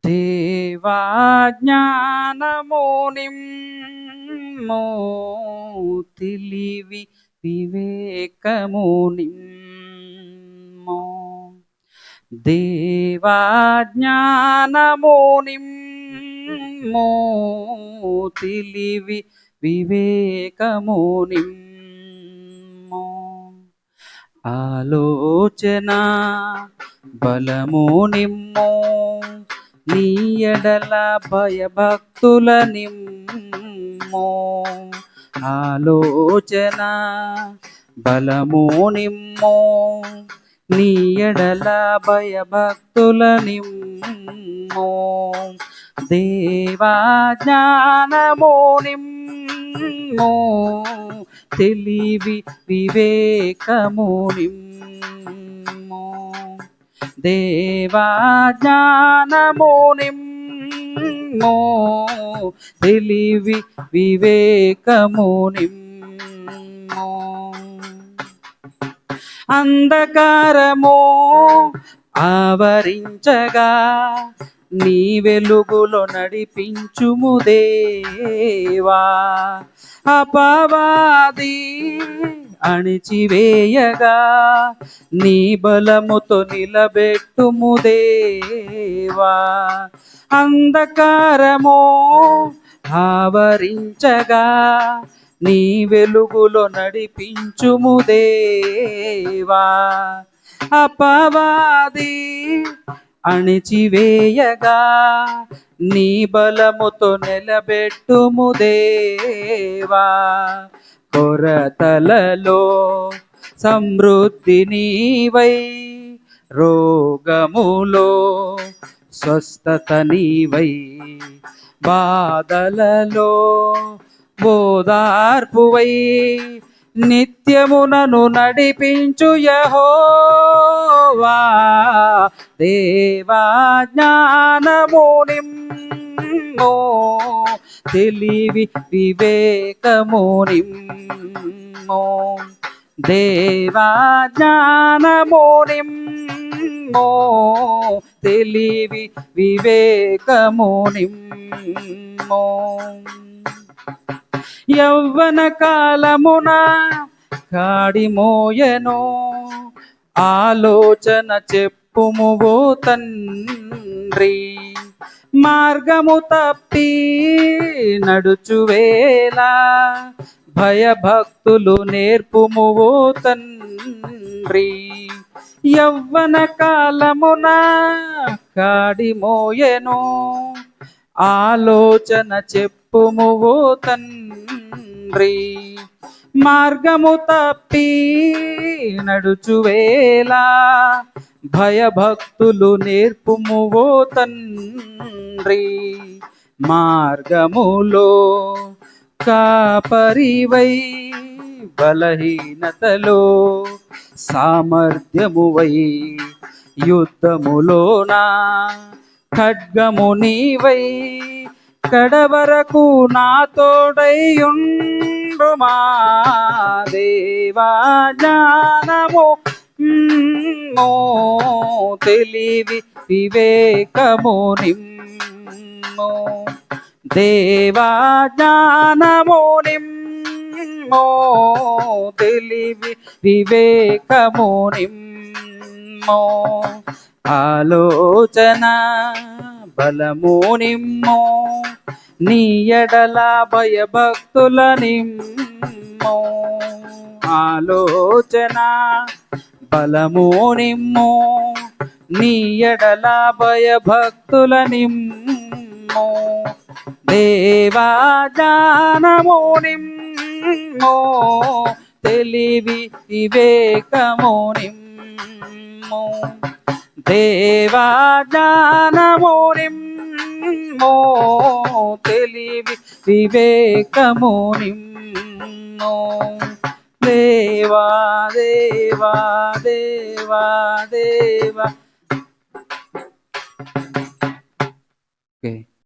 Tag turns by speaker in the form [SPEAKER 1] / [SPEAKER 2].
[SPEAKER 1] దేవా జ్ఞానము నిమ్ము తెలివి వివేకము నిమ్ము. దేవా జ్ఞానము నిమ్ము తెలివి వివేకము నిమ్ము. ఆలోచన బలము నిమ్ము నీ ఎడల భయభక్తుల నిమ్ము. ఆలోచన బలము నిమ్ము నీ ఎడల భయభక్తుల నిమ్ము. దేవా జ్ఞానము నిమ్ము తెలివి వివేకము నిమ్ము. దేవా జ్ఞానము నిమ్ము తెలివి వివేకము నిమ్ము. అంధకారము ఆవరించగా నీ వెలుగులో నడిపించుము దేవా. అపవాది అణిచివేయగా నీ బలముతో నిలబెట్టుము దేవా. అంధకారము ఆవరించగా నీ వెలుగులో నడిపించుము దేవా. అపవాది అణిచివేయగా నీ బలముతో నిలబెట్టుము దేవా. కొరతలలో సమృద్ధి నీవై రోగములో స్వస్థత నీవై బాధలలో ఓదార్పువై నిత్యమునను నడిపించు యెహోవా. దేవా జ్ఞానము నిమ్ము తెలివి వివేకము నిమ్ము. దేవా జ్ఞానము నిమ్ము తెలివి వివేకము నిమ్ము. యవ్వన కాలమున కాడిమోయను ఆలోచన చెప్పుము ఓ తండ్రి. మార్గము తప్పి నడుచువేళ భయభక్తులు నేర్పుము ఓ తండ్రి. యవ్వన కాలమున కాడిమోయను ఆలోచన చెప్పుము ఓ తండ్రి. మార్గము తప్పి నడుచువేళ భయభక్తులు నేర్పుము ఓ తండ్రి. మార్గములో కాపరివై బలహీనతలో సామర్థ్యమువై యుద్ధములోనా ఖడ్గము నీవై కడవరకు నా తోడైయుండుమా. దేవా జ్ఞానము తెలివి వివేకము నిమ్ము. దేవా జ్ఞానము నిమ్ము తెలివి వివేకము నిమ్ము. ఆలోచన బలము నిమ్ము నీ ఎడల భయభక్తుల నిమ్ము. ఆలోచన బలము నిమ్ము నీ ఎడల భయభక్తుల నిమ్ము. దేవా జ్ఞానము నిమ్ము తెలివి వివేకము నిమ్ము. దేవా జ్ఞానము నిమ్ము తెలివి వివేకము నిమ్ము. దేవా దేవా దేవా దేవా. ఓకే.